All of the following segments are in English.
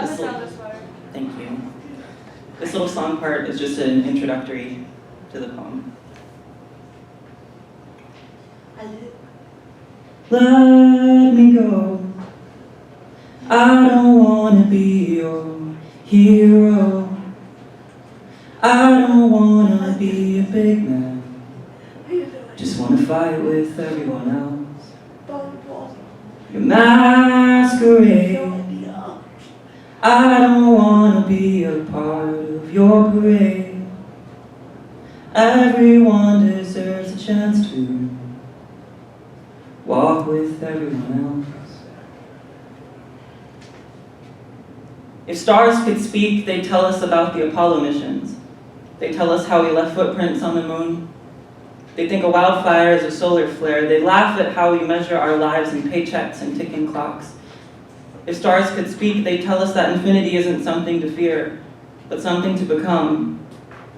Thank you. This little song part is just an introductory to the poem. Let me go. I don't wanna be your hero. I don't wanna be a big man. Just wanna fight with everyone else. Your masquerade. I don't wanna be a part of your parade. Everyone deserves a chance to walk with everyone else. If stars could speak, they'd tell us about the Apollo missions. They'd tell us how we left footprints on the moon. They'd think a wildfire is a solar flare. They'd laugh at how we measure our lives in paychecks and ticking clocks. If stars could speak, they'd tell us that infinity isn't something to fear, but something to become.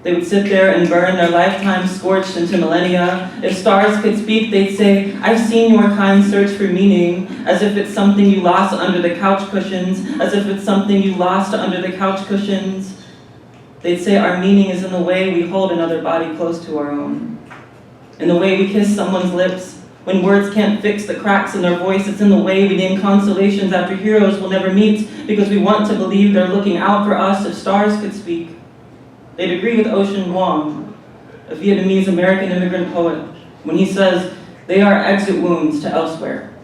They would sit there and burn their lifetime scorched into millennia. If stars could speak, they'd say, I've seen your kind search for meaning, as if it's something you lost under the couch cushions, as if it's something you lost under the couch cushions. They'd say our meaning is in the way we hold another body close to our own, in the way we kiss someone's lips. When words can't fix the cracks in their voice, it's in the way we name constellations after heroes we'll never meet, because we want to believe they're looking out for us. If stars could speak, they'd agree with Ocean Vuong, a Vietnamese American immigrant poet, when he says, they are exit wounds to elsewhere,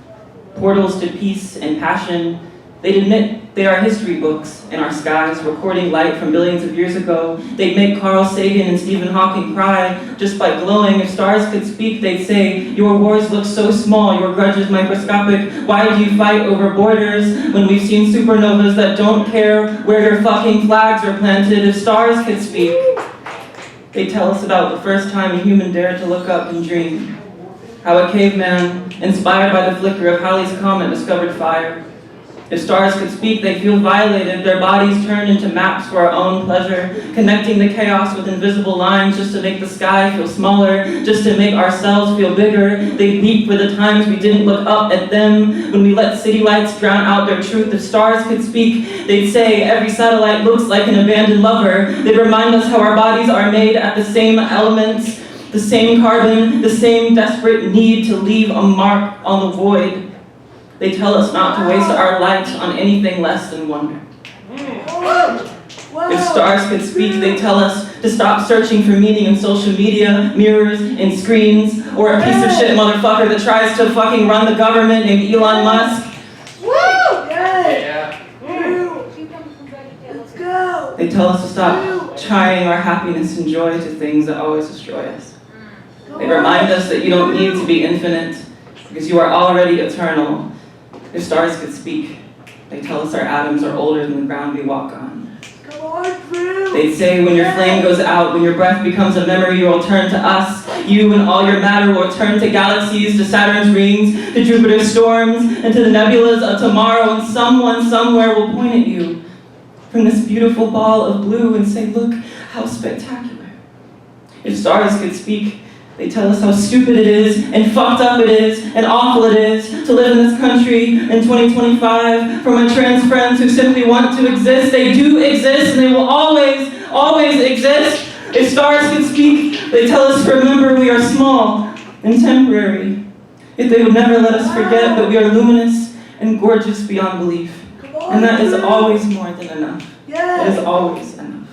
portals to peace and passion. They'd admit they are history books in our skies, recording light from billions of years ago. They'd make Carl Sagan and Stephen Hawking cry just by glowing. If stars could speak, they'd say, your wars look so small, your grudges microscopic. Why do you fight over borders when we've seen supernovas that don't care where your fucking flags are planted? If stars could speak, they'd tell us about the first time a human dared to look up and dream. How a caveman, inspired by the flicker of Halley's Comet, discovered fire. If stars could speak, they feel violated, their bodies turned into maps for our own pleasure, connecting the chaos with invisible lines just to make the sky feel smaller, just to make ourselves feel bigger. They weep for the times we didn't look up at them, when we let city lights drown out their truth. If stars could speak, they'd say every satellite looks like an abandoned lover. They'd remind us how our bodies are made at the same elements, the same carbon, the same desperate need to leave a mark on the void. They tell us not to waste our light on anything less than wonder. If stars could speak, they tell us to stop searching for meaning in social media, mirrors, and screens, or a piece of shit motherfucker that tries to fucking run the government named Elon Musk. They tell us to stop tying our happiness and joy to things that always destroy us. They remind us that you don't need to be infinite, because you are already eternal. If stars could speak, they tell us our atoms are older than the ground we walk on. They'd say when your flame goes out, when your breath becomes a memory, you will turn to us. You and all your matter will turn to galaxies, to Saturn's rings, to Jupiter's storms, and to the nebulas of tomorrow, and someone somewhere will point at you from this beautiful ball of blue and say, look how spectacular. If stars could speak, they tell us how stupid it is, and fucked up it is, and awful it is to live in this country in 2025. For my trans friends who simply want to exist, they do exist, and they will always, always exist. If stars could speak, they tell us to remember we are small and temporary. Yet they would never let us forget that we are luminous and gorgeous beyond belief. And that is always more than enough. It is always enough.